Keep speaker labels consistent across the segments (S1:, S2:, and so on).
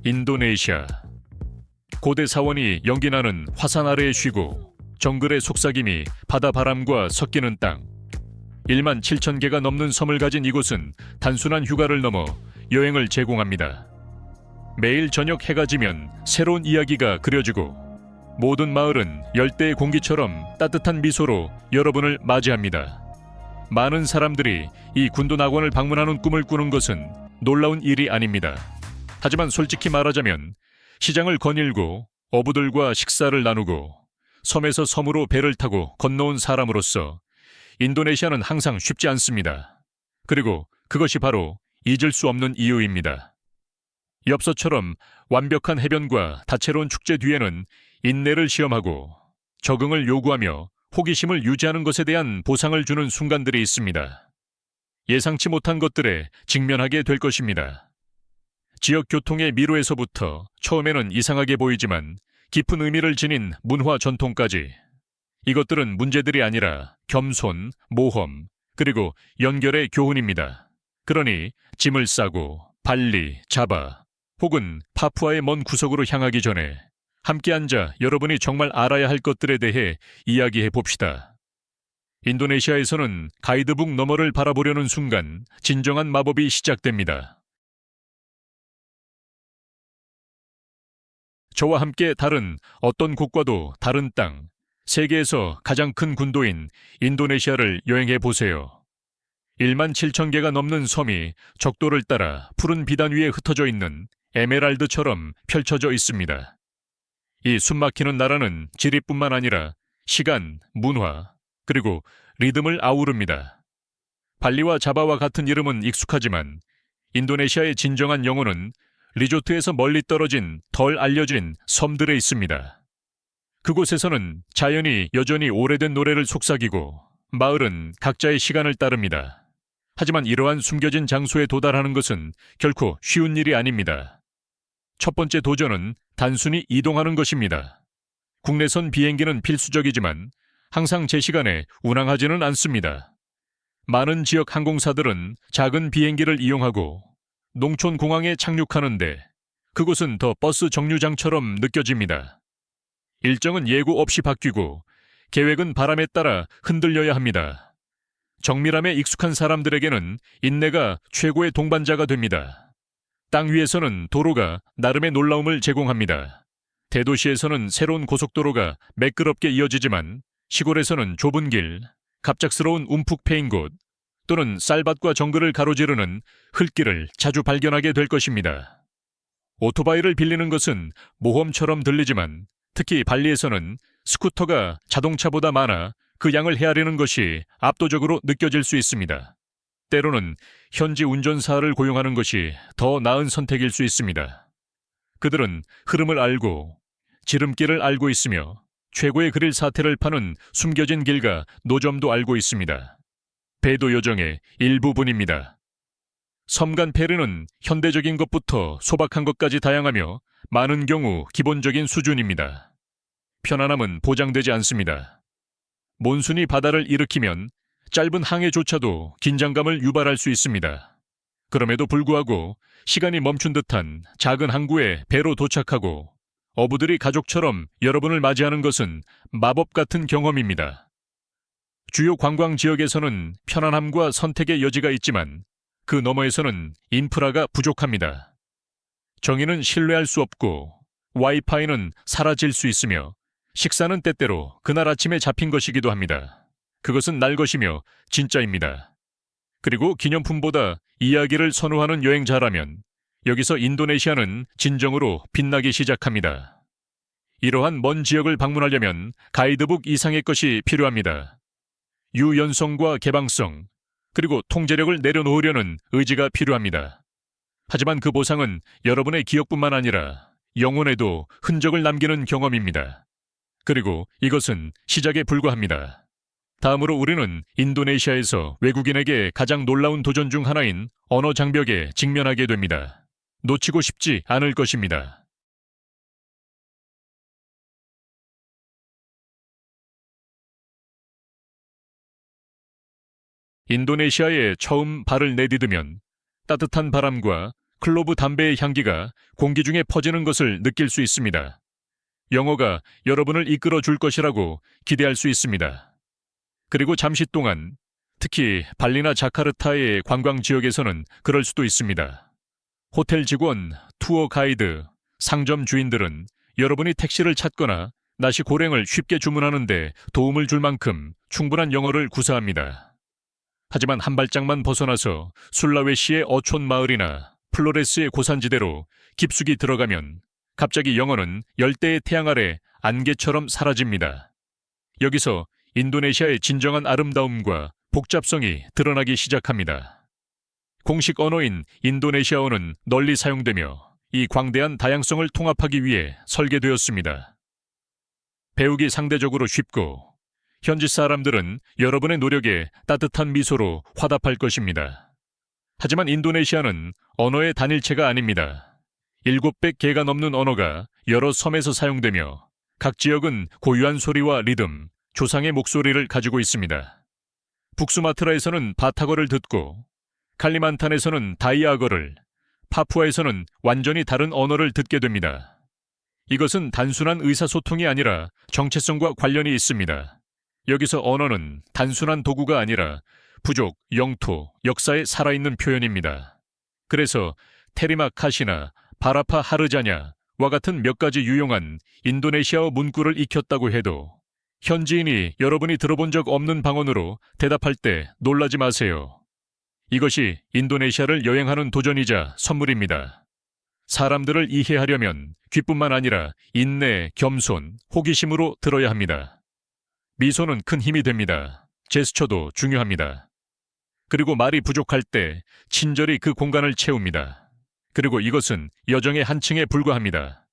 S1: 인도네시아. 고대 사원이 연기나는 화산 아래에 쉬고 정글의 속삭임이 바다 바람과 섞이는 땅. 1만 7천 개가 넘는 섬을 가진 이곳은 단순한 휴가를 넘어 여행을 제공합니다. 매일 저녁 해가 지면 새로운 이야기가 그려지고 모든 마을은 열대의 공기처럼 따뜻한 미소로 여러분을 맞이합니다. 많은 사람들이 이 군도 낙원을 방문하는 꿈을 꾸는 것은 놀라운 일이 아닙니다. 하지만 솔직히 말하자면 시장을 거닐고 어부들과 식사를 나누고 섬에서 섬으로 배를 타고 건너온 사람으로서 인도네시아는 항상 쉽지 않습니다. 그리고 그것이 바로 잊을 수 없는 이유입니다. 엽서처럼 완벽한 해변과 다채로운 축제 뒤에는 인내를 시험하고 적응을 요구하며 호기심을 유지하는 것에 대한 보상을 주는 순간들이 있습니다. 예상치 못한 것들에 직면하게 될 것입니다. 지역 교통의 미로에서부터 처음에는 이상하게 보이지만 깊은 의미를 지닌 문화 전통까지, 이것들은 문제들이 아니라 겸손, 모험, 그리고 연결의 교훈입니다. 그러니 짐을 싸고 발리, 자바 혹은 파푸아의 먼 구석으로 향하기 전에 함께 앉아 여러분이 정말 알아야 할 것들에 대해 이야기해 봅시다. 인도네시아에서는 가이드북 너머를 바라보려는 순간 진정한 마법이 시작됩니다. 저와 함께 다른 어떤 곳과도 다른 땅, 세계에서 가장 큰 군도인 인도네시아를 여행해 보세요. 1만 7천 개가 넘는 섬이 적도를 따라 푸른 비단 위에 흩어져 있는 에메랄드처럼 펼쳐져 있습니다. 이 숨막히는 나라는 지리뿐만 아니라 시간, 문화, 그리고 리듬을 아우릅니다. 발리와 자바와 같은 이름은 익숙하지만 인도네시아의 진정한 영혼은 리조트에서 멀리 떨어진 덜 알려진 섬들에 있습니다. 그곳에서는 자연이 여전히 오래된 노래를 속삭이고 마을은 각자의 시간을 따릅니다. 하지만 이러한 숨겨진 장소에 도달하는 것은 결코 쉬운 일이 아닙니다. 첫 번째 도전은 단순히 이동하는 것입니다. 국내선 비행기는 필수적이지만 항상 제 시간에 운항하지는 않습니다. 많은 지역 항공사들은 작은 비행기를 이용하고 농촌 공항에 착륙하는데 그곳은 더 버스 정류장처럼 느껴집니다. 일정은 예고 없이 바뀌고 계획은 바람에 따라 흔들려야 합니다. 정밀함에 익숙한 사람들에게는 인내가 최고의 동반자가 됩니다. 땅 위에서는 도로가 나름의 놀라움을 제공합니다. 대도시에서는 새로운 고속도로가 매끄럽게 이어지지만 시골에서는 좁은 길, 갑작스러운 움푹 패인 곳, 또는 쌀밭과 정글을 가로지르는 흙길을 자주 발견하게 될 것입니다. 오토바이를 빌리는 것은 모험처럼 들리지만 특히 발리에서는 스쿠터가 자동차보다 많아 그 양을 헤아리는 것이 압도적으로 느껴질 수 있습니다. 때로는 현지 운전사를 고용하는 것이 더 나은 선택일 수 있습니다. 그들은 흐름을 알고 지름길을 알고 있으며 최고의 그릴 사태를 파는 숨겨진 길과 노점도 알고 있습니다. 배도 요정의 일부분입니다. 섬간 페르는 현대적인 것부터 소박한 것까지 다양하며 많은 경우 기본적인 수준입니다. 편안함은 보장되지 않습니다. 몬순이 바다를 일으키면 짧은 항해조차도 긴장감을 유발할 수 있습니다. 그럼에도 불구하고 시간이 멈춘 듯한 작은 항구에 배로 도착하고 어부들이 가족처럼 여러분을 맞이하는 것은 마법 같은 경험입니다. 주요 관광 지역에서는 편안함과 선택의 여지가 있지만 그 너머에서는 인프라가 부족합니다. 정의는 신뢰할 수 없고 와이파이는 사라질 수 있으며 식사는 때때로 그날 아침에 잡힌 것이기도 합니다. 그것은 날 것이며 진짜입니다. 그리고 기념품보다 이야기를 선호하는 여행자라면 여기서 인도네시아는 진정으로 빛나기 시작합니다. 이러한 먼 지역을 방문하려면 가이드북 이상의 것이 필요합니다. 유연성과 개방성, 그리고 통제력을 내려놓으려는 의지가 필요합니다. 하지만 그 보상은 여러분의 기억뿐만 아니라 영혼에도 흔적을 남기는 경험입니다. 그리고 이것은 시작에 불과합니다. 다음으로 우리는 인도네시아에서 외국인에게 가장 놀라운 도전 중 하나인 언어 장벽에 직면하게 됩니다. 놓치고 싶지 않을 것입니다. 인도네시아에 처음 발을 내디디면 따뜻한 바람과 클로브 담배의 향기가 공기 중에 퍼지는 것을 느낄 수 있습니다. 영어가 여러분을 이끌어 줄 것이라고 기대할 수 있습니다. 그리고 잠시 동안, 특히 발리나 자카르타의 관광 지역에서는 그럴 수도 있습니다. 호텔 직원, 투어 가이드, 상점 주인들은 여러분이 택시를 찾거나 나시 고랭을 쉽게 주문하는데 도움을 줄 만큼 충분한 영어를 구사합니다. 하지만 한 발짝만 벗어나서 술라웨시의 어촌 마을이나 플로레스의 고산지대로 깊숙이 들어가면 갑자기 영어는 열대의 태양 아래 안개처럼 사라집니다. 여기서 인도네시아의 진정한 아름다움과 복잡성이 드러나기 시작합니다. 공식 언어인 인도네시아어는 널리 사용되며 이 광대한 다양성을 통합하기 위해 설계되었습니다. 배우기 상대적으로 쉽고 현지 사람들은 여러분의 노력에 따뜻한 미소로 화답할 것입니다. 하지만 인도네시아는 언어의 단일체가 아닙니다. 700개가 넘는 언어가 여러 섬에서 사용되며 각 지역은 고유한 소리와 리듬, 조상의 목소리를 가지고 있습니다. 북수마트라에서는 바타거를 듣고 칼리만탄에서는 다이아거를, 파푸아에서는 완전히 다른 언어를 듣게 됩니다. 이것은 단순한 의사소통이 아니라 정체성과 관련이 있습니다. 여기서 언어는 단순한 도구가 아니라 부족, 영토, 역사의 살아있는 표현입니다. 그래서 테리마카시나 바라파 하르자냐와 같은 몇 가지 유용한 인도네시아어 문구를 익혔다고 해도 현지인이 여러분이 들어본 적 없는 방언으로 대답할 때 놀라지 마세요. 이것이 인도네시아를 여행하는 도전이자 선물입니다. 사람들을 이해하려면 귀뿐만 아니라 인내, 겸손, 호기심으로 들어야 합니다. 미소는 큰 힘이 됩니다. 제스처도 중요합니다. 그리고 말이 부족할 때 친절히 그 공간을 채웁니다. 그리고 이것은 여정의 한 층에 불과합니다.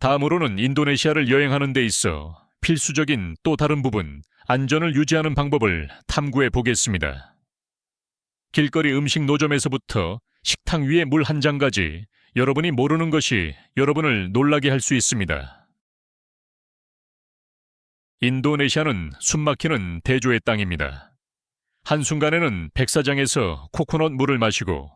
S1: 다음으로는 인도네시아를 여행하는 데 있어 필수적인 또 다른 부분, 안전을 유지하는 방법을 탐구해 보겠습니다. 길거리 음식 노점에서부터 식탁 위에 물 한 잔까지 여러분이 모르는 것이 여러분을 놀라게 할 수 있습니다. 인도네시아는 숨막히는 대조의 땅입니다. 한순간에는 백사장에서 코코넛 물을 마시고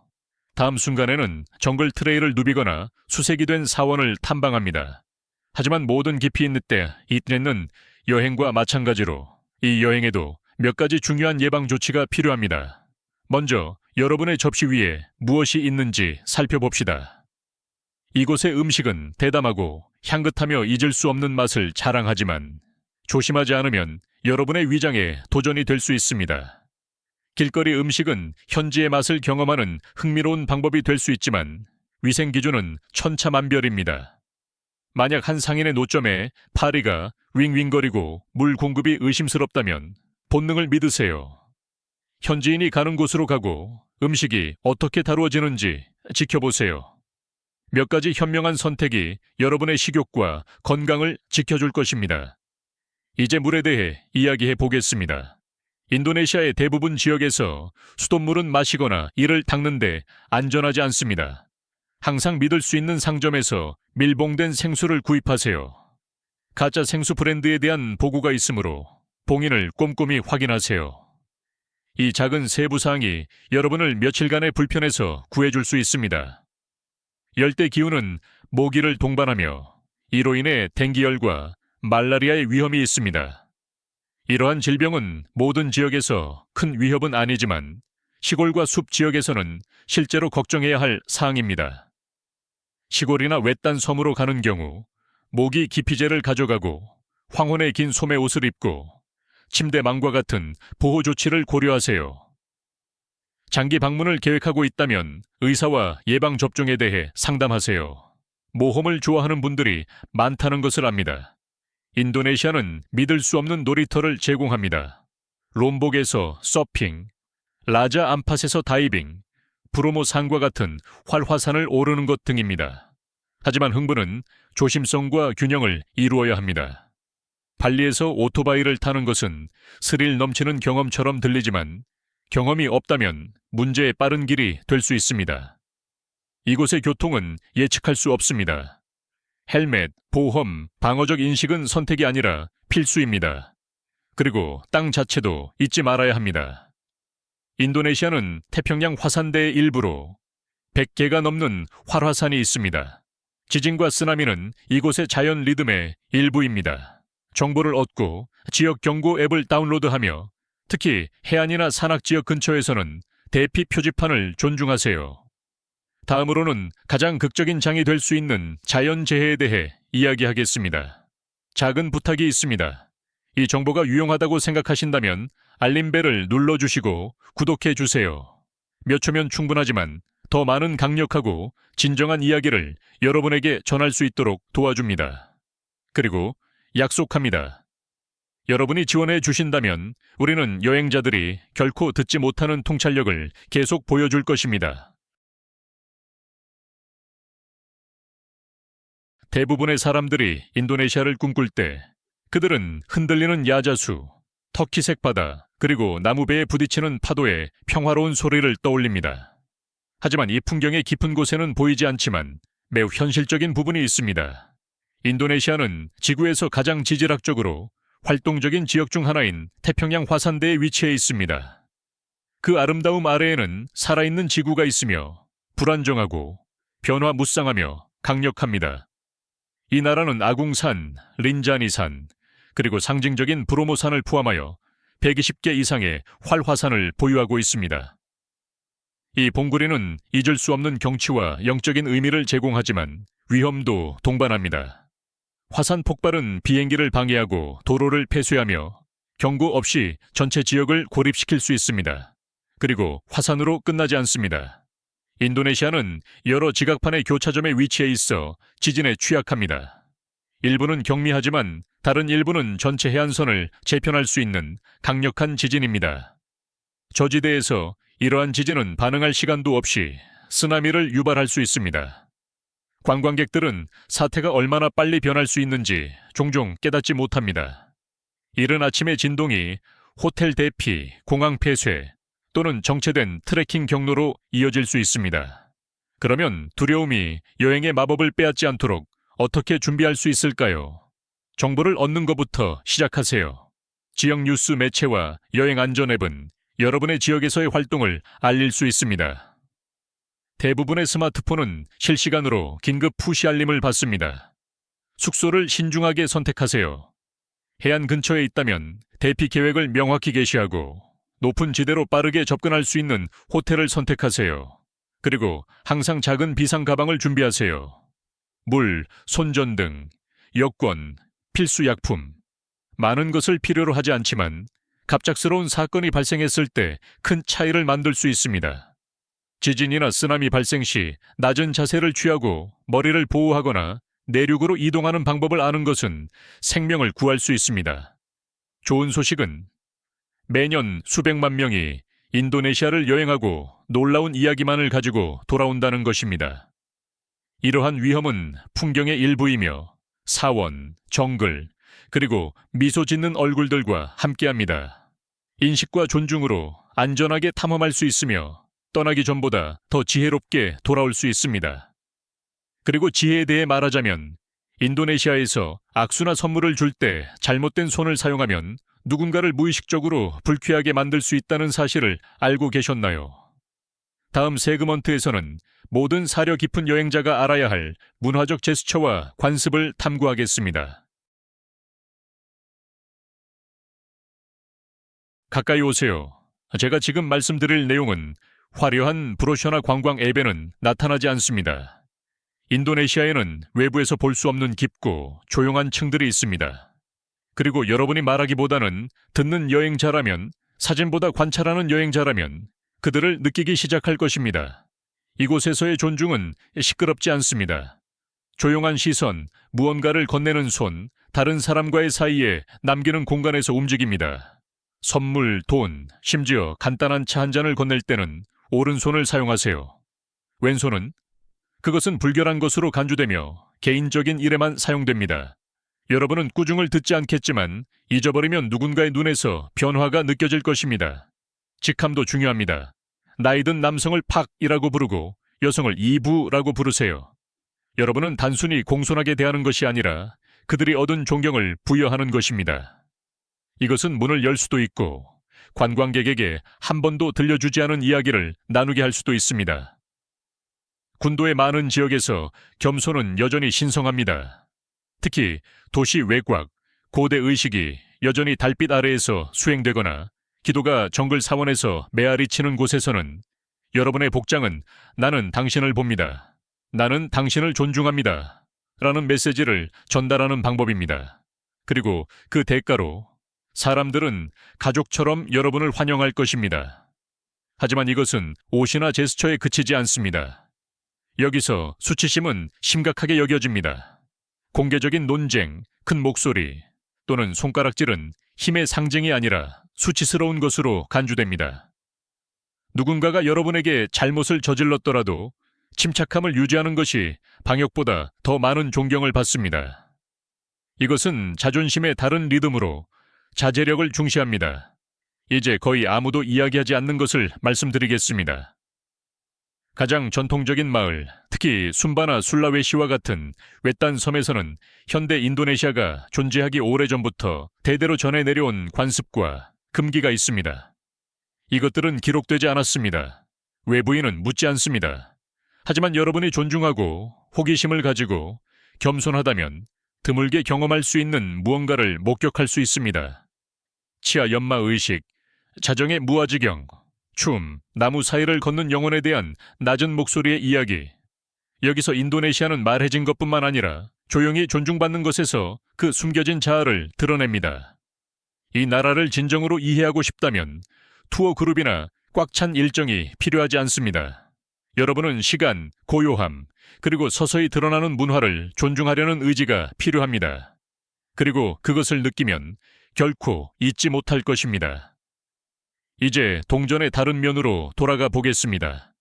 S1: 다음 순간에는 정글 트레일을 누비거나 수색이 된 사원을 탐방합니다. 하지만 모든 깊이 있는 때 이때는 여행과 마찬가지로 이 여행에도 몇 가지 중요한 예방 조치가 필요합니다. 먼저 여러분의 접시 위에 무엇이 있는지 살펴봅시다. 이곳의 음식은 대담하고 향긋하며 잊을 수 없는 맛을 자랑하지만 조심하지 않으면 여러분의 위장에 도전이 될 수 있습니다. 길거리 음식은 현지의 맛을 경험하는 흥미로운 방법이 될 수 있지만 위생 기준은 천차만별입니다. 만약 한 상인의 노점에 파리가 윙윙거리고 물 공급이 의심스럽다면 본능을 믿으세요. 현지인이 가는 곳으로 가고 음식이 어떻게 다루어지는지 지켜보세요. 몇 가지 현명한 선택이 여러분의 식욕과 건강을 지켜줄 것입니다. 이제 물에 대해 이야기해 보겠습니다. 인도네시아의 대부분 지역에서 수돗물은 마시거나 이를 닦는데 안전하지 않습니다. 항상 믿을 수 있는 상점에서 밀봉된 생수를 구입하세요. 가짜 생수 브랜드에 대한 보고가 있으므로 봉인을 꼼꼼히 확인하세요. 이 작은 세부사항이 여러분을 며칠간의 불편에서 구해줄 수 있습니다. 열대 기후는 모기를 동반하며 이로 인해 댕기열과 말라리아의 위험이 있습니다. 이러한 질병은 모든 지역에서 큰 위협은 아니지만 시골과 숲 지역에서는 실제로 걱정해야 할 사항입니다. 시골이나 외딴 섬으로 가는 경우 모기 기피제를 가져가고 황혼의 긴 소매 옷을 입고 침대망과 같은 보호 조치를 고려하세요. 장기 방문을 계획하고 있다면 의사와 예방접종에 대해 상담하세요. 모험을 좋아하는 분들이 많다는 것을 압니다. 인도네시아는 믿을 수 없는 놀이터를 제공합니다. 롬복에서 서핑, 라자 암팟에서 다이빙, 브로모 산과 같은 활화산을 오르는 것 등입니다. 하지만 흥부는 조심성과 균형을 이루어야 합니다. 발리에서 오토바이를 타는 것은 스릴 넘치는 경험처럼 들리지만 경험이 없다면 문제의 빠른 길이 될 수 있습니다. 이곳의 교통은 예측할 수 없습니다. 헬멧, 보험, 방어적 인식은 선택이 아니라 필수입니다. 그리고 땅 자체도 잊지 말아야 합니다. 인도네시아는 태평양 화산대의 일부로 100개가 넘는 활화산이 있습니다. 지진과 쓰나미는 이곳의 자연 리듬의 일부입니다. 정보를 얻고 지역 경고 앱을 다운로드하며 특히 해안이나 산악 지역 근처에서는 대피 표지판을 존중하세요. 다음으로는 가장 극적인 장이 될 수 있는 자연재해에 대해 이야기하겠습니다. 작은 부탁이 있습니다. 이 정보가 유용하다고 생각하신다면 알림벨을 눌러주시고 구독해주세요. 몇 초면 충분하지만 더 많은 강력하고 진정한 이야기를 여러분에게 전할 수 있도록 도와줍니다. 그리고 약속합니다. 여러분이 지원해 주신다면 우리는 여행자들이 결코 듣지 못하는 통찰력을 계속 보여줄 것입니다. 대부분의 사람들이 인도네시아를 꿈꿀 때 그들은 흔들리는 야자수, 터키색 바다, 그리고 나무배에 부딪히는 파도의 평화로운 소리를 떠올립니다. 하지만 이 풍경의 깊은 곳에는 보이지 않지만 매우 현실적인 부분이 있습니다. 인도네시아는 지구에서 가장 지질학적으로 활동적인 지역 중 하나인 태평양 화산대에 위치해 있습니다. 그 아름다움 아래에는 살아있는 지구가 있으며 불안정하고 변화무쌍하며 강력합니다. 이 나라는 아궁산, 린자니산, 그리고 상징적인 브로모산을 포함하여 120개 이상의 활화산을 보유하고 있습니다. 이 봉우리는 잊을 수 없는 경치와 영적인 의미를 제공하지만 위험도 동반합니다. 화산 폭발은 비행기를 방해하고 도로를 폐쇄하며 경고 없이 전체 지역을 고립시킬 수 있습니다. 그리고 화산으로 끝나지 않습니다. 인도네시아는 여러 지각판의 교차점에 위치해 있어 지진에 취약합니다. 일부는 경미하지만 다른 일부는 전체 해안선을 재편할 수 있는 강력한 지진입니다. 저지대에서 이러한 지진은 반응할 시간도 없이 쓰나미를 유발할 수 있습니다. 관광객들은 사태가 얼마나 빨리 변할 수 있는지 종종 깨닫지 못합니다. 이른 아침의 진동이 호텔 대피, 공항 폐쇄 또는 정체된 트레킹 경로로 이어질 수 있습니다. 그러면 두려움이 여행의 마법을 빼앗지 않도록 어떻게 준비할 수 있을까요? 정보를 얻는 것부터 시작하세요. 지역 뉴스 매체와 여행 안전 앱은 여러분의 지역에서의 활동을 알릴 수 있습니다. 대부분의 스마트폰은 실시간으로 긴급 푸시 알림을 받습니다. 숙소를 신중하게 선택하세요. 해안 근처에 있다면 대피 계획을 명확히 게시하고 높은 지대로 빠르게 접근할 수 있는 호텔을 선택하세요. 그리고 항상 작은 비상 가방을 준비하세요. 물, 손전등, 여권, 필수 약품. 많은 것을 필요로 하지 않지만 갑작스러운 사건이 발생했을 때 큰 차이를 만들 수 있습니다. 지진이나 쓰나미 발생 시 낮은 자세를 취하고 머리를 보호하거나 내륙으로 이동하는 방법을 아는 것은 생명을 구할 수 있습니다. 좋은 소식은 매년 수백만 명이 인도네시아를 여행하고 놀라운 이야기만을 가지고 돌아온다는 것입니다. 이러한 위험은 풍경의 일부이며 사원, 정글, 그리고 미소 짓는 얼굴들과 함께합니다. 인식과 존중으로 안전하게 탐험할 수 있으며 떠나기 전보다 더 지혜롭게 돌아올 수 있습니다. 그리고 지혜에 대해 말하자면 인도네시아에서 악수나 선물을 줄 때 잘못된 손을 사용하면 누군가를 무의식적으로 불쾌하게 만들 수 있다는 사실을 알고 계셨나요? 다음 세그먼트에서는 모든 사려 깊은 여행자가 알아야 할 문화적 제스처와 관습을 탐구하겠습니다. 가까이 오세요. 제가 지금 말씀드릴 내용은 화려한 브로셔나 관광 앱에는 나타나지 않습니다. 인도네시아에는 외부에서 볼 수 없는 깊고 조용한 층들이 있습니다. 그리고 여러분이 말하기보다는 듣는 여행자라면, 사진보다 관찰하는 여행자라면 그들을 느끼기 시작할 것입니다. 이곳에서의 존중은 시끄럽지 않습니다. 조용한 시선, 무언가를 건네는 손, 다른 사람과의 사이에 남기는 공간에서 움직입니다. 선물, 돈, 심지어 간단한 차 한 잔을 건넬 때는 오른손을 사용하세요. 왼손은? 그것은 불결한 것으로 간주되며 개인적인 일에만 사용됩니다. 여러분은 꾸중을 듣지 않겠지만 잊어버리면 누군가의 눈에서 변화가 느껴질 것입니다. 직함도 중요합니다. 나이든 남성을 팍이라고 부르고 여성을 이부라고 부르세요. 여러분은 단순히 공손하게 대하는 것이 아니라 그들이 얻은 존경을 부여하는 것입니다. 이것은 문을 열 수도 있고 관광객에게 한 번도 들려주지 않은 이야기를 나누게 할 수도 있습니다. 군도의 많은 지역에서 겸손은 여전히 신성합니다. 특히 도시 외곽, 고대 의식이 여전히 달빛 아래에서 수행되거나 기도가 정글 사원에서 메아리 치는 곳에서는 여러분의 복장은 나는 당신을 봅니다. 나는 당신을 존중합니다. 라는 메시지를 전달하는 방법입니다. 그리고 그 대가로 사람들은 가족처럼 여러분을 환영할 것입니다. 하지만 이것은 옷이나 제스처에 그치지 않습니다. 여기서 수치심은 심각하게 여겨집니다. 공개적인 논쟁, 큰 목소리 또는 손가락질은 힘의 상징이 아니라 수치스러운 것으로 간주됩니다. 누군가가 여러분에게 잘못을 저질렀더라도 침착함을 유지하는 것이 방역보다 더 많은 존경을 받습니다. 이것은 자존심의 다른 리듬으로 자제력을 중시합니다. 이제 거의 아무도 이야기하지 않는 것을 말씀드리겠습니다. 가장 전통적인 마을, 특히 순바나 술라웨시와 같은 외딴 섬에서는 현대 인도네시아가 존재하기 오래전부터 대대로 전해 내려온 관습과 금기가 있습니다. 이것들은 기록되지 않았습니다. 외부인은 묻지 않습니다. 하지만 여러분이 존중하고 호기심을 가지고 겸손하다면 드물게 경험할 수 있는 무언가를 목격할 수 있습니다. 치아 연마 의식, 자정의 무아지경, 춤, 나무 사이를 걷는 영혼에 대한 낮은 목소리의 이야기. 여기서 인도네시아는 말해진 것뿐만 아니라 조용히 존중받는 것에서 그 숨겨진 자아를 드러냅니다. 이 나라를 진정으로 이해하고 싶다면 투어 그룹이나 꽉 찬 일정이 필요하지 않습니다. 여러분은 시간, 고요함, 그리고 서서히 드러나는 문화를 존중하려는 의지가 필요합니다. 그리고 그것을 느끼면 결코 잊지 못할 것입니다. 이제 동전의 다른 면으로 돌아가 보겠습니다.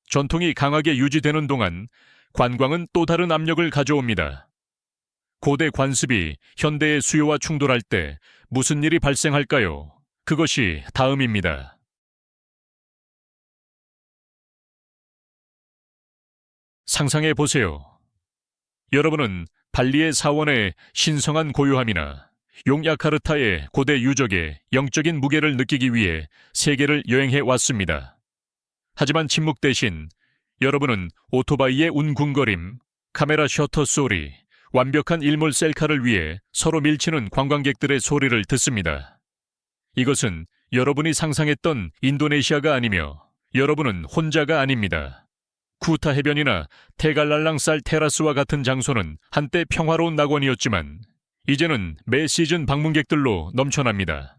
S1: 전통이 강하게 유지되는 동안 관광은 또 다른 압력을 가져옵니다. 고대 관습이 현대의 수요와 충돌할 때 무슨 일이 발생할까요? 그것이 다음입니다. 상상해 보세요. 여러분은 발리의 사원의 신성한 고요함이나 용야카르타의 고대 유적의 영적인 무게를 느끼기 위해 세계를 여행해 왔습니다. 하지만 침묵 대신 여러분은 오토바이의 운궁거림, 카메라 셔터 소리, 완벽한 일몰 셀카를 위해 서로 밀치는 관광객들의 소리를 듣습니다. 이것은 여러분이 상상했던 인도네시아가 아니며 여러분은 혼자가 아닙니다. 쿠타 해변이나 테갈랄랑쌀 테라스와 같은 장소는 한때 평화로운 낙원이었지만 이제는 매 시즌 방문객들로 넘쳐납니다.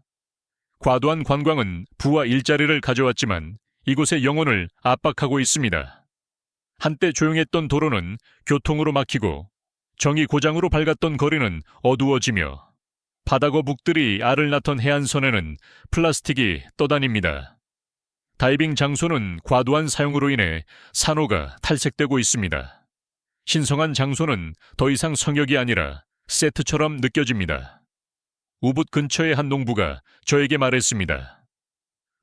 S1: 과도한 관광은 부와 일자리를 가져왔지만 이곳의 영혼을 압박하고 있습니다. 한때 조용했던 도로는 교통으로 막히고 정이 고장으로 밝았던 거리는 어두워지며 바다거북들이 알을 낳던 해안선에는 플라스틱이 떠다닙니다. 다이빙 장소는 과도한 사용으로 인해 산호가 탈색되고 있습니다. 신성한 장소는 더 이상 성역이 아니라 세트처럼 느껴집니다. 우붓 근처의 한 농부가 저에게 말했습니다.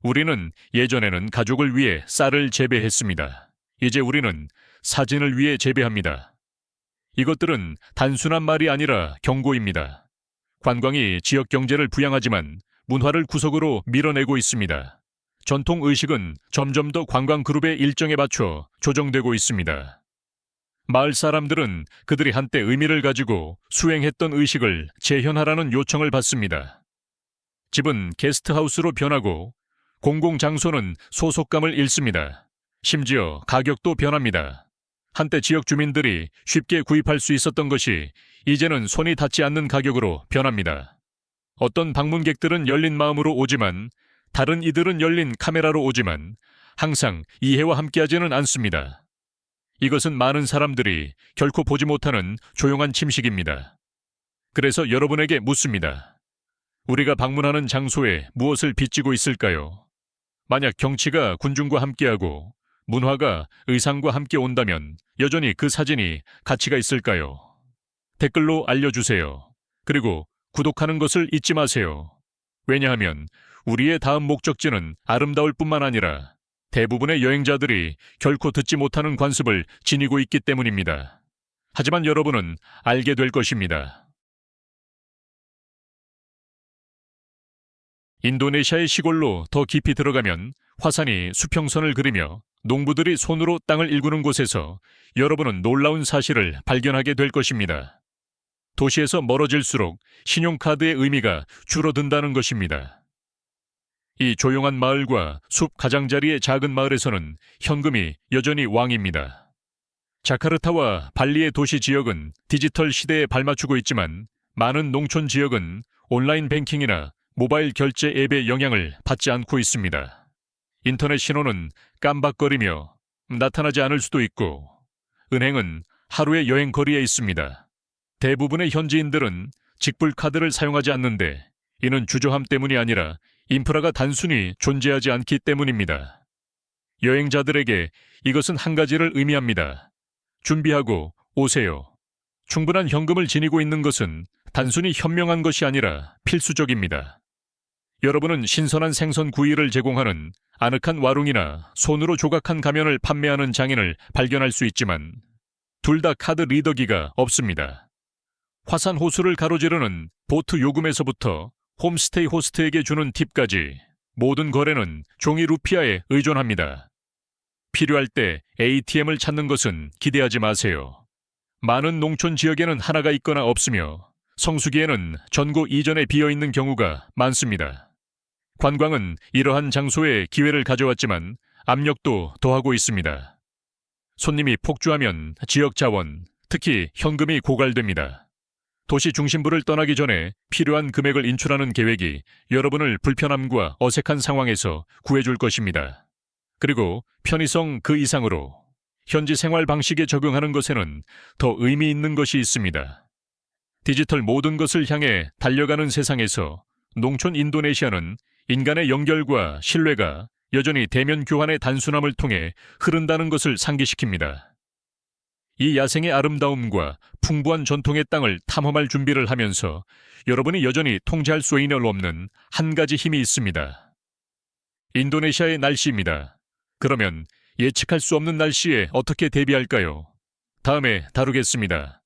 S1: 우리는 예전에는 가족을 위해 쌀을 재배했습니다. 이제 우리는 사진을 위해 재배합니다. 이것들은 단순한 말이 아니라 경고입니다. 관광이 지역 경제를 부양하지만 문화를 구석으로 밀어내고 있습니다. 전통 의식은 점점 더 관광 그룹의 일정에 맞춰 조정되고 있습니다. 마을 사람들은 그들이 한때 의미를 가지고 수행했던 의식을 재현하라는 요청을 받습니다. 집은 게스트하우스로 변하고 공공장소는 소속감을 잃습니다. 심지어 가격도 변합니다. 한때 지역 주민들이 쉽게 구입할 수 있었던 것이 이제는 손이 닿지 않는 가격으로 변합니다. 어떤 방문객들은 열린 마음으로 오지만 다른 이들은 열린 카메라로 오지만 항상 이해와 함께하지는 않습니다. 이것은 많은 사람들이 결코 보지 못하는 조용한 침식입니다. 그래서 여러분에게 묻습니다. 우리가 방문하는 장소에 무엇을 빚지고 있을까요? 만약 경치가 군중과 함께하고 문화가 의상과 함께 온다면 여전히 그 사진이 가치가 있을까요? 댓글로 알려주세요. 그리고 구독하는 것을 잊지 마세요. 왜냐하면 우리의 다음 목적지는 아름다울 뿐만 아니라 대부분의 여행자들이 결코 듣지 못하는 관습을 지니고 있기 때문입니다. 하지만 여러분은 알게 될 것입니다. 인도네시아의 시골로 더 깊이 들어가면 화산이 수평선을 그리며 농부들이 손으로 땅을 일구는 곳에서 여러분은 놀라운 사실을 발견하게 될 것입니다. 도시에서 멀어질수록 신용카드의 의미가 줄어든다는 것입니다. 이 조용한 마을과 숲 가장자리의 작은 마을에서는 현금이 여전히 왕입니다. 자카르타와 발리의 도시 지역은 디지털 시대에 발맞추고 있지만 많은 농촌 지역은 온라인 뱅킹이나 모바일 결제 앱의 영향을 받지 않고 있습니다. 인터넷 신호는 깜박거리며 나타나지 않을 수도 있고 은행은 하루의 여행 거리에 있습니다. 대부분의 현지인들은 직불카드를 사용하지 않는데 이는 주저함 때문이 아니라 인프라가 단순히 존재하지 않기 때문입니다. 여행자들에게 이것은 한 가지를 의미합니다. 준비하고 오세요. 충분한 현금을 지니고 있는 것은 단순히 현명한 것이 아니라 필수적입니다. 여러분은 신선한 생선 구이를 제공하는 아늑한 와룽이나 손으로 조각한 가면을 판매하는 장인을 발견할 수 있지만 둘 다 카드 리더기가 없습니다. 화산 호수를 가로지르는 보트 요금에서부터 홈스테이 호스트에게 주는 팁까지 모든 거래는 종이 루피아에 의존합니다. 필요할 때 ATM을 찾는 것은 기대하지 마세요. 많은 농촌 지역에는 하나가 있거나 없으며 성수기에는 전고 이전에 비어있는 경우가 많습니다. 관광은 이러한 장소에 기회를 가져왔지만 압력도 더하고 있습니다. 손님이 폭주하면 지역 자원, 특히 현금이 고갈됩니다. 도시 중심부를 떠나기 전에 필요한 금액을 인출하는 계획이 여러분을 불편함과 어색한 상황에서 구해줄 것입니다. 그리고 편의성 그 이상으로 현지 생활 방식에 적응하는 것에는 더 의미 있는 것이 있습니다. 디지털 모든 것을 향해 달려가는 세상에서 농촌 인도네시아는 인간의 연결과 신뢰가 여전히 대면 교환의 단순함을 통해 흐른다는 것을 상기시킵니다. 이 야생의 아름다움과 풍부한 전통의 땅을 탐험할 준비를 하면서 여러분이 여전히 통제할 수 없는 한 가지 힘이 있습니다. 인도네시아의 날씨입니다. 그러면 예측할 수 없는 날씨에 어떻게 대비할까요? 다음에 다루겠습니다.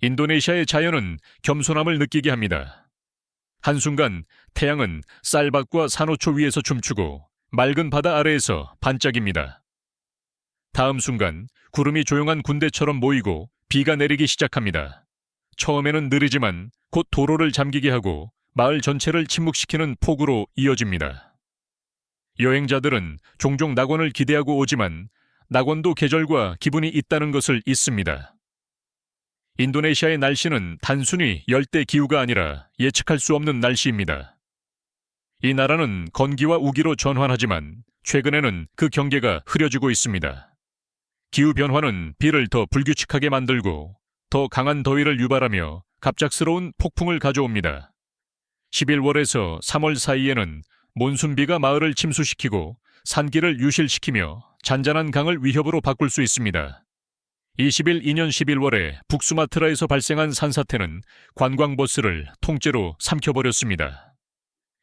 S1: 인도네시아의 자연은 겸손함을 느끼게 합니다. 한순간 태양은 쌀밭과 산호초 위에서 춤추고 맑은 바다 아래에서 반짝입니다. 다음 순간 구름이 조용한 군대처럼 모이고 비가 내리기 시작합니다. 처음에는 느리지만 곧 도로를 잠기게 하고 마을 전체를 침묵시키는 폭우로 이어집니다. 여행자들은 종종 낙원을 기대하고 오지만 낙원도 계절과 기분이 있다는 것을 잊습니다. 인도네시아의 날씨는 단순히 열대 기후가 아니라 예측할 수 없는 날씨입니다. 이 나라는 건기와 우기로 전환하지만 최근에는 그 경계가 흐려지고 있습니다. 기후변화는 비를 더 불규칙하게 만들고 더 강한 더위를 유발하며 갑작스러운 폭풍을 가져옵니다. 11월에서 3월 사이에는 몬순비가 마을을 침수시키고 산길을 유실시키며 잔잔한 강을 위협으로 바꿀 수 있습니다. 2012년 11월에 북수마트라에서 발생한 산사태는 관광버스를 통째로 삼켜버렸습니다.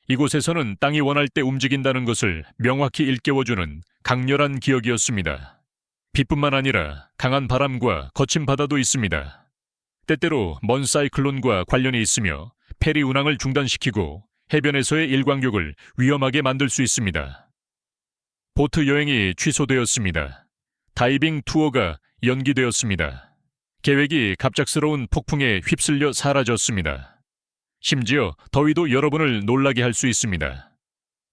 S1: 이곳에서는 땅이 원할 때 움직인다는 것을 명확히 일깨워주는 강렬한 기억이었습니다. 비뿐만 아니라 강한 바람과 거친 바다도 있습니다. 때때로 먼 사이클론과 관련이 있으며 페리 운항을 중단시키고 해변에서의 일광욕을 위험하게 만들 수 있습니다. 보트 여행이 취소되었습니다. 다이빙 투어가 연기되었습니다. 계획이 갑작스러운 폭풍에 휩쓸려 사라졌습니다. 심지어 더위도 여러분을 놀라게 할 수 있습니다.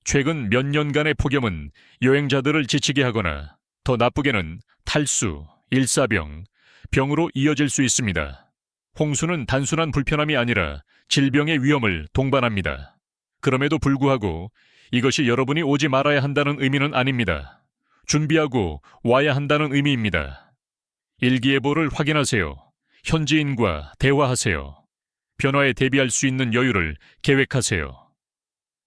S1: 최근 몇 년간의 폭염은 여행자들을 지치게 하거나 더 나쁘게는 탈수, 일사병, 병으로 이어질 수 있습니다. 홍수는 단순한 불편함이 아니라 질병의 위험을 동반합니다. 그럼에도 불구하고 이것이 여러분이 오지 말아야 한다는 의미는 아닙니다. 준비하고 와야 한다는 의미입니다. 일기예보를 확인하세요. 현지인과 대화하세요. 변화에 대비할 수 있는 여유를 계획하세요.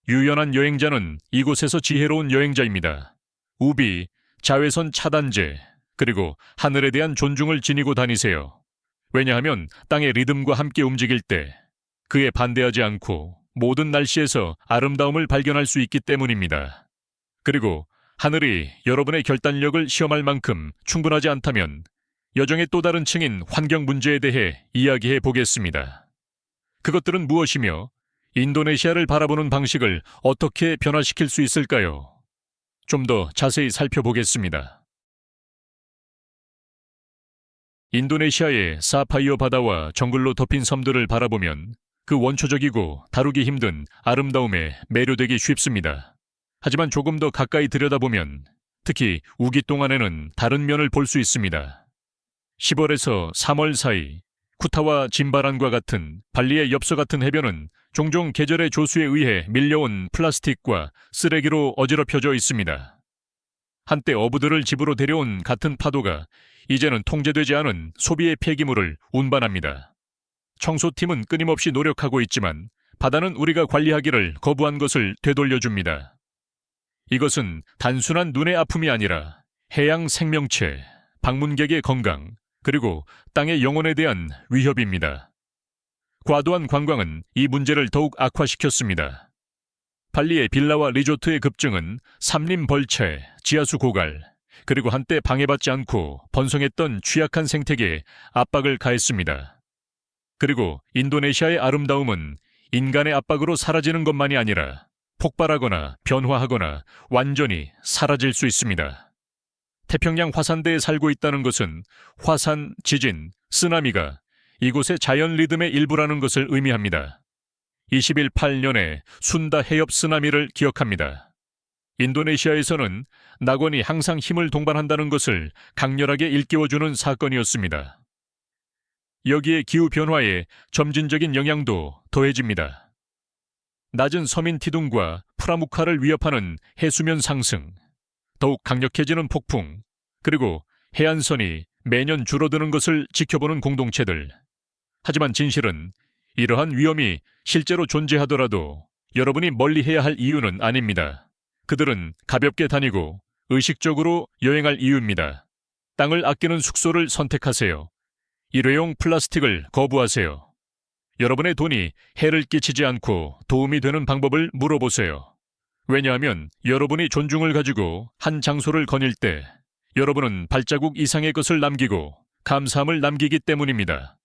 S1: 유연한 여행자는 이곳에서 지혜로운 여행자입니다. 우비, 자외선 차단제, 그리고 하늘에 대한 존중을 지니고 다니세요. 왜냐하면 땅의 리듬과 함께 움직일 때 그에 반대하지 않고 모든 날씨에서 아름다움을 발견할 수 있기 때문입니다. 그리고 하늘이 여러분의 결단력을 시험할 만큼 충분하지 않다면 여정의 또 다른 층인 환경 문제에 대해 이야기해 보겠습니다. 그것들은 무엇이며 인도네시아를 바라보는 방식을 어떻게 변화시킬 수 있을까요? 좀 더 자세히 살펴보겠습니다. 인도네시아의 사파이어 바다와 정글로 덮인 섬들을 바라보면 그 원초적이고 다루기 힘든 아름다움에 매료되기 쉽습니다. 하지만 조금 더 가까이 들여다보면 특히 우기 동안에는 다른 면을 볼 수 있습니다. 10월에서 3월 사이 쿠타와 짐바란과 같은 발리의 엽서 같은 해변은 종종 계절의 조수에 의해 밀려온 플라스틱과 쓰레기로 어지럽혀져 있습니다. 한때 어부들을 집으로 데려온 같은 파도가 이제는 통제되지 않은 소비의 폐기물을 운반합니다. 청소팀은 끊임없이 노력하고 있지만 바다는 우리가 관리하기를 거부한 것을 되돌려줍니다. 이것은 단순한 눈의 아픔이 아니라 해양 생명체, 방문객의 건강, 그리고 땅의 영혼에 대한 위협입니다. 과도한 관광은 이 문제를 더욱 악화시켰습니다. 발리의 빌라와 리조트의 급증은 산림 벌채, 지하수 고갈, 그리고 한때 방해받지 않고 번성했던 취약한 생태계에 압박을 가했습니다. 그리고 인도네시아의 아름다움은 인간의 압박으로 사라지는 것만이 아니라 폭발하거나 변화하거나 완전히 사라질 수 있습니다. 태평양 화산대에 살고 있다는 것은 화산, 지진, 쓰나미가 이곳의 자연 리듬의 일부라는 것을 의미합니다. 2018년의 순다 해협 쓰나미를 기억합니다. 인도네시아에서는 낙원이 항상 힘을 동반한다는 것을 강렬하게 일깨워주는 사건이었습니다. 여기에 기후변화의 점진적인 영향도 더해집니다. 낮은 서민 티둥과 프라무카를 위협하는 해수면 상승, 더욱 강력해지는 폭풍, 그리고 해안선이 매년 줄어드는 것을 지켜보는 공동체들. 하지만 진실은 이러한 위험이 실제로 존재하더라도 여러분이 멀리해야 할 이유는 아닙니다. 그들은 가볍게 다니고 의식적으로 여행할 이유입니다. 땅을 아끼는 숙소를 선택하세요. 일회용 플라스틱을 거부하세요. 여러분의 돈이 해를 끼치지 않고 도움이 되는 방법을 물어보세요. 왜냐하면 여러분이 존중을 가지고 한 장소를 거닐 때 여러분은 발자국 이상의 것을 남기고 감사함을 남기기 때문입니다.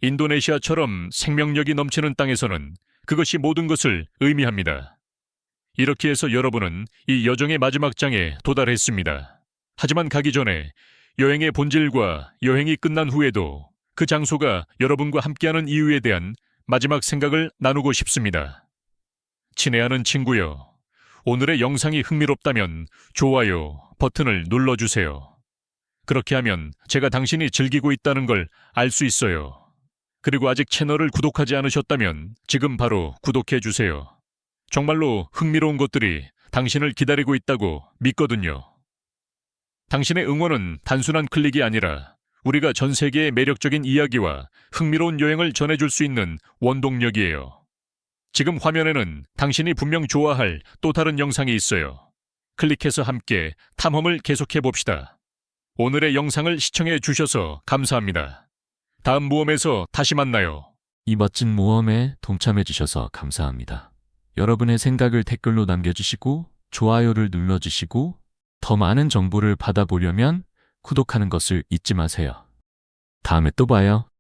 S1: 인도네시아처럼 생명력이 넘치는 땅에서는 그것이 모든 것을 의미합니다. 이렇게 해서 여러분은 이 여정의 마지막 장에 도달했습니다. 하지만 가기 전에 여행의 본질과 여행이 끝난 후에도 그 장소가 여러분과 함께하는 이유에 대한 마지막 생각을 나누고 싶습니다. 친애하는 친구여, 오늘의 영상이 흥미롭다면 좋아요 버튼을 눌러주세요. 그렇게 하면 제가 당신이 즐기고 있다는 걸 알 수 있어요. 그리고 아직 채널을 구독하지 않으셨다면 지금 바로 구독해주세요. 정말로 흥미로운 것들이 당신을 기다리고 있다고 믿거든요. 당신의 응원은 단순한 클릭이 아니라 우리가 전 세계의 매력적인 이야기와 흥미로운 여행을 전해줄 수 있는 원동력이에요. 지금 화면에는 당신이 분명 좋아할 또 다른 영상이 있어요. 클릭해서 함께 탐험을 계속해봅시다. 오늘의 영상을 시청해 주셔서 감사합니다. 다음 모험에서 다시 만나요.
S2: 이 멋진 모험에 동참해 주셔서 감사합니다. 여러분의 생각을 댓글로 남겨주시고 좋아요를 눌러주시고 더 많은 정보를 받아보려면 구독하는 것을 잊지 마세요. 다음에 또 봐요.